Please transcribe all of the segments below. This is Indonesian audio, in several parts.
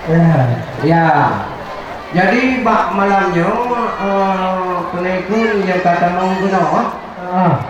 Ya. Ya, jadi bak malamnya penekun yang kata mau kuno.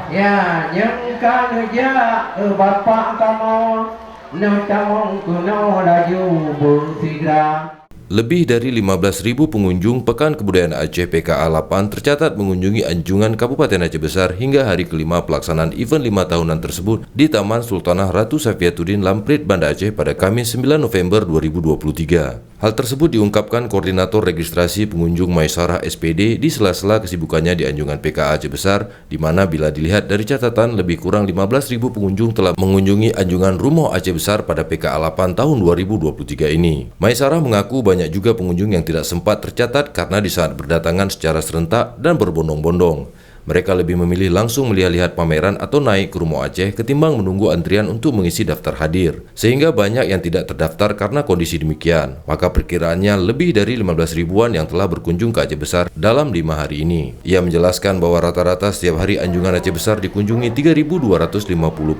Ya, yang kan ja bapak kamu nantamong kuno laju bersigra. Lebih dari 15.000 pengunjung Pekan Kebudayaan Aceh PKA 8 tercatat mengunjungi Anjungan Kabupaten Aceh Besar hingga hari kelima pelaksanaan event 5 tahunan tersebut di Taman Sultanah Ratu Safiatuddin Lamprit, Banda Aceh pada Kamis 9 November 2023. Hal tersebut diungkapkan Koordinator Registrasi Pengunjung Maisarah SPD di sela-sela kesibukannya di Anjungan PKA Aceh Besar, di mana bila dilihat dari catatan lebih kurang 15.000 pengunjung telah mengunjungi Anjungan Rumoh Aceh Besar pada PKA 8 tahun 2023 ini. Maisarah mengaku banyak juga pengunjung yang tidak sempat tercatat karena di saat berdatangan secara serentak dan berbondong-bondong. Mereka lebih memilih langsung melihat-lihat pameran atau naik ke Rumoh Aceh ketimbang menunggu antrian untuk mengisi daftar hadir. Sehingga banyak yang tidak terdaftar karena kondisi demikian. Maka perkiraannya lebih dari 15 ribuan yang telah berkunjung ke Aceh Besar dalam 5 hari ini. Ia menjelaskan bahwa rata-rata setiap hari Anjungan Aceh Besar dikunjungi 3.250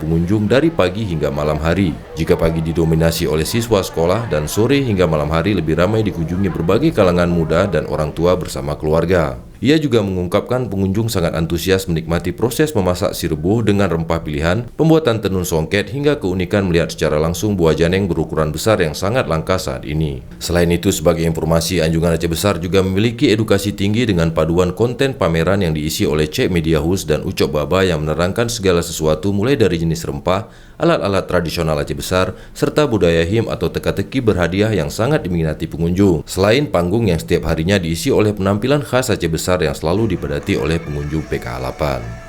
pengunjung dari pagi hingga malam hari. Jika pagi didominasi oleh siswa sekolah dan sore hingga malam hari lebih ramai dikunjungi berbagai kalangan muda dan orang tua bersama keluarga. Ia juga mengungkapkan pengunjung sangat antusias menikmati proses memasak si rebuh dengan rempah pilihan, pembuatan tenun songket, hingga keunikan melihat secara langsung buah janeng berukuran besar yang sangat langka saat ini. Selain itu, sebagai informasi, Anjungan Aceh Besar juga memiliki edukasi tinggi dengan paduan konten pameran yang diisi oleh Cek Media House dan Ucok Baba yang menerangkan segala sesuatu mulai dari jenis rempah, alat-alat tradisional Aceh Besar, serta budaya him atau teka-teki berhadiah yang sangat diminati pengunjung. Selain panggung yang setiap harinya diisi oleh penampilan khas Aceh Besar yang selalu dipadati oleh pengunjung PKA 8.